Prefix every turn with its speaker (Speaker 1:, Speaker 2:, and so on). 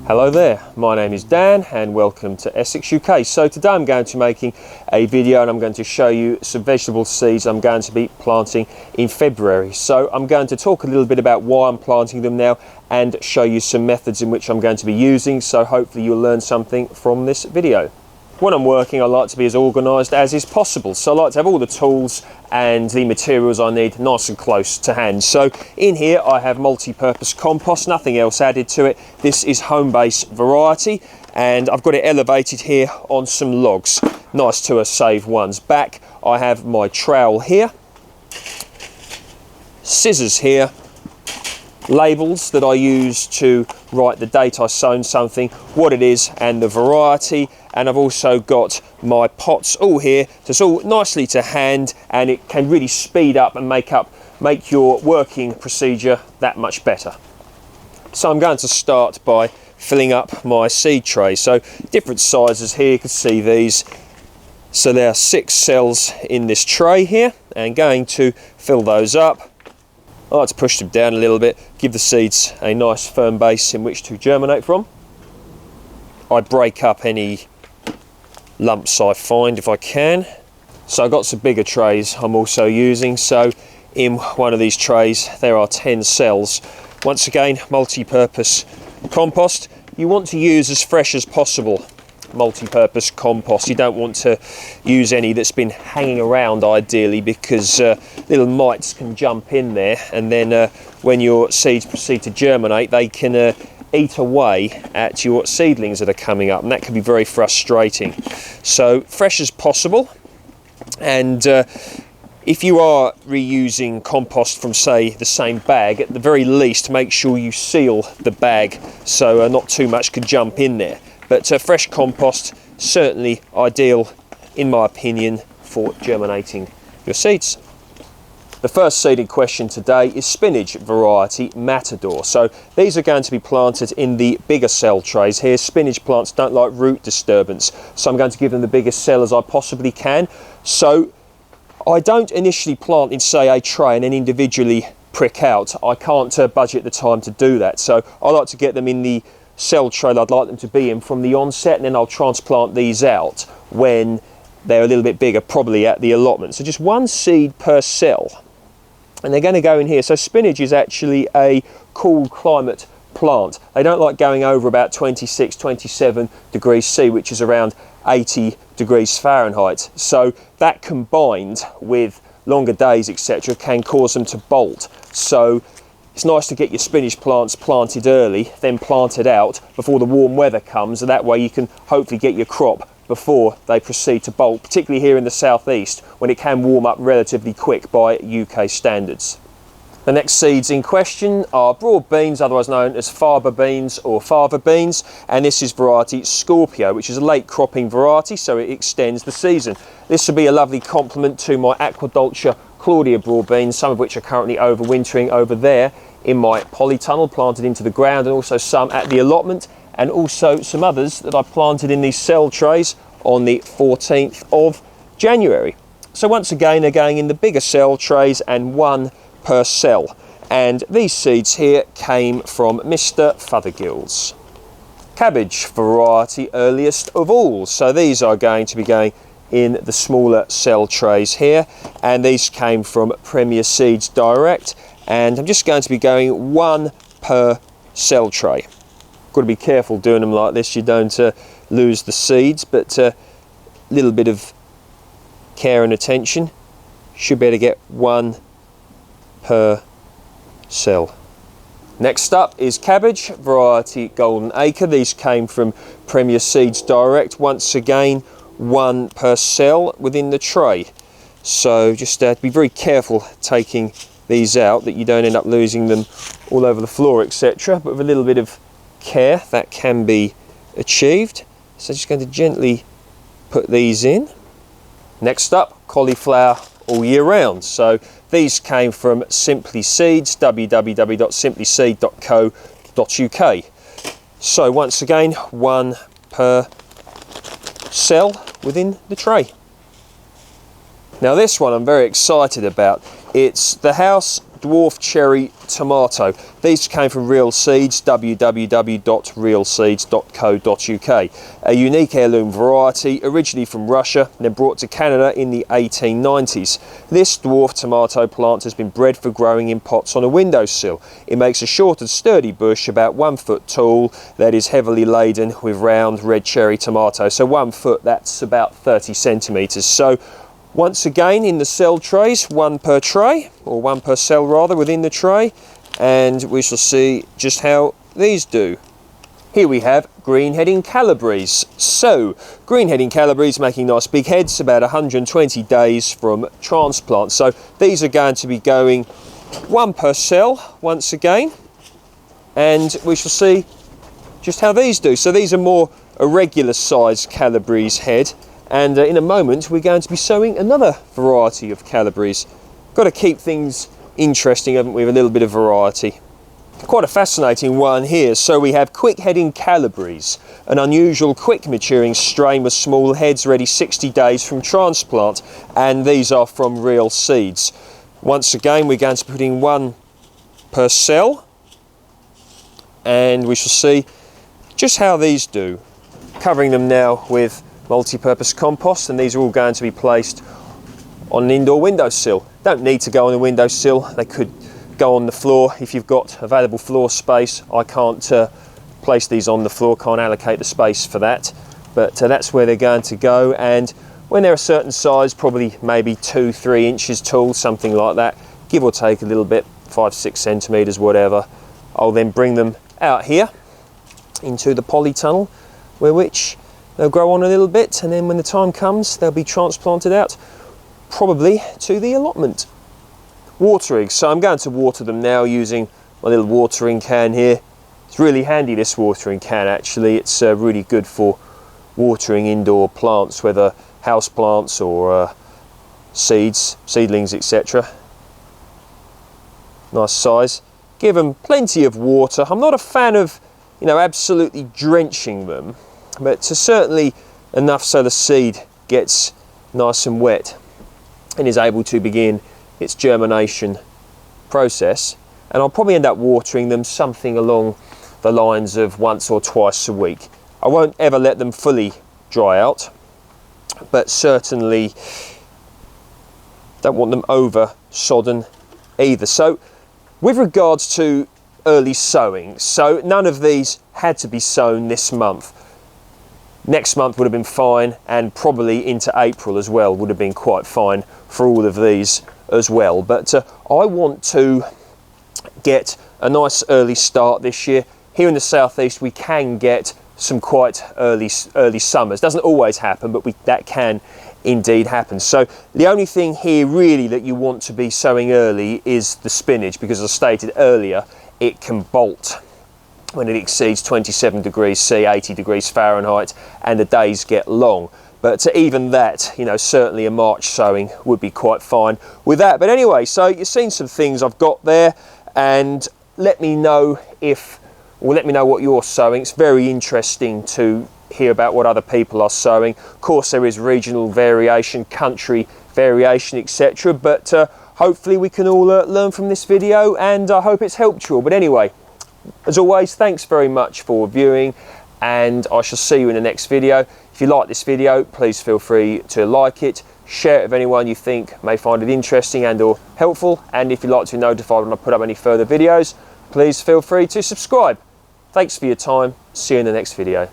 Speaker 1: Hello there, my name is Dan and welcome to Essex UK. So today I'm going to be making a video and I'm going to show you some vegetable seeds I'm going to be planting in February. So I'm going to talk a little bit about why I'm planting them now and show you some methods in which I'm going to be using, so hopefully you'll learn something from this video. When I'm working, I like to be as organised as is possible, so I like to have all the tools and the materials I need nice and close to hand. So in here I have multi-purpose compost, nothing else added to it. This is home-based variety and I've got it elevated here on some logs. Nice to save one's back. I have my trowel here, scissors here, labels that I use to write the date I sown something, what it is and the variety, and I've also got my pots all here, so it's all nicely to hand and it can really speed up and make your working procedure that much better. So I'm going to start by filling up my seed tray. So different sizes here, you can see these. So there are 6 cells in this tray here and going to fill those up. I like to push them down a little bit, give the seeds a nice firm base in which to germinate from. I break up any lumps I find if I can. So I've got some bigger trays I'm also using. So in one of these trays there are 10 cells. Once again, multi-purpose compost. You want to use as fresh as possible multi-purpose compost. You don't want to use any that's been hanging around ideally, because little mites can jump in there and then when your seeds proceed to germinate they can eat away at your seedlings that are coming up, and that can be very frustrating. So fresh as possible. And if you are reusing compost from, say, the same bag, at the very least make sure you seal the bag so not too much could jump in there. But fresh compost, certainly ideal in my opinion for germinating your seeds. The first seed in question today is spinach variety Matador. So these are going to be planted in the bigger cell trays here. Spinach plants don't like root disturbance, so I'm going to give them the biggest cell as I possibly can. So I don't initially plant in, say, a tray and then individually prick out. I can't budget the time to do that. So I like to get them in the cell tray I'd like them to be in from the onset, and then I'll transplant these out when they're a little bit bigger, probably at the allotment. So just 1 seed per cell. And they're going to go in here. So spinach is actually a cool climate plant. They don't like going over about 26, 27 degrees C, which is around 80 degrees Fahrenheit. So that combined with longer days, etc., can cause them to bolt. So it's nice to get your spinach plants planted early, then planted out before the warm weather comes, and that way you can hopefully get your crop before they proceed to bolt, particularly here in the southeast when it can warm up relatively quick by UK standards. The next seeds in question are broad beans, otherwise known as faba beans or fava beans, and this is variety Scorpio, which is a late cropping variety, so it extends the season. This will be a lovely complement to my Aquadulture Claudia broad beans, some of which are currently overwintering over there in my polytunnel planted into the ground, and also some at the allotment, and also some others that I planted in these cell trays on the 14th of January. So once again they're going in the bigger cell trays and 1 per cell, and these seeds here came from Mr. Fothergill's. Cabbage variety earliest of all, so these are going to be going in the smaller cell trays here, and these came from Premier Seeds Direct, and I'm just going to be going 1 per cell tray. Got to be careful doing them like this, you don't lose the seeds, but a little bit of care and attention, should be able to get 1 per cell. Next up is cabbage variety Golden Acre. These came from Premier Seeds Direct, once again 1 per cell within the tray. So just be very careful taking these out that you don't end up losing them all over the floor, etc. But with a little bit of care that can be achieved. So just going to gently put these in. Next up, cauliflower all year round. So these came from Simply Seeds, www.simplyseed.co.uk. So once again, 1 per cell within the tray. Now this one I'm very excited about. It's the house dwarf cherry tomato. These came from Real Seeds, www.realseeds.co.uk. A unique heirloom variety, originally from Russia, then brought to Canada in the 1890s. This dwarf tomato plant has been bred for growing in pots on a windowsill. It makes a short and sturdy bush about 1 foot tall that is heavily laden with round red cherry tomatoes. So 1 foot, that's about 30 centimetres. So once again in the cell trays, 1 per tray, or 1 per cell rather within the tray, and we shall see just how these do. Here we have green heading Calibres. So green heading Calibres making nice big heads, about 120 days from transplant. So these are going to be going 1 per cell once again, and we shall see just how these do. So these are more a regular size Calibres head. And in a moment we're going to be sowing another variety of Calibres. Got to keep things interesting, haven't we, with a little bit of variety. Quite a fascinating one here. So we have quick heading Calibres, an unusual quick maturing strain with small heads ready 60 days from transplant, and these are from Real Seeds. Once again we're going to put in 1 per cell, and we shall see just how these do. Covering them now with multi-purpose compost, and these are all going to be placed on an indoor windowsill. Don't need to go on the windowsill, they could go on the floor if you've got available floor space. I can't place these on the floor, can't allocate the space for that, but that's where they're going to go. And when they're a certain size, probably maybe 2-3 inches tall, something like that, give or take a little bit, 5-6 centimetres, whatever, I'll then bring them out here into the polytunnel, where which they'll grow on a little bit, and then when the time comes they'll be transplanted out, probably to the allotment. Watering, so I'm going to water them now using my little watering can here. It's really handy, this watering can actually. It's really good for watering indoor plants, whether house plants or seedlings, etc. Nice size. Give them plenty of water. I'm not a fan of, absolutely drenching them, but certainly enough so the seed gets nice and wet and is able to begin its germination process. And I'll probably end up watering them something along the lines of once or twice a week. I won't ever let them fully dry out, but certainly don't want them over sodden either. So with regards to early sowing, so none of these had to be sown this month. Next month would have been fine, and probably into April as well would have been quite fine for all of these as well. But I want to get a nice early start this year. Here in the southeast we can get some quite early summers. Doesn't always happen, but that can indeed happen. So the only thing here really that you want to be sowing early is the spinach, because as I stated earlier, it can bolt when it exceeds 27 degrees C, 80 degrees Fahrenheit, and the days get long. But even that, certainly a March sowing would be quite fine with that. But anyway, so you've seen some things I've got there, and let me know what you're sowing. It's very interesting to hear about what other people are sowing. Of course, there is regional variation, country variation, etc. But hopefully we can all learn from this video, and I hope it's helped you all. But anyway, as always, thanks very much for viewing, and I shall see you in the next video. If you like this video, please feel free to like it, share it with anyone you think may find it interesting and or helpful, and if you'd like to be notified when I put up any further videos, please feel free to subscribe. Thanks for your time. See you in the next video.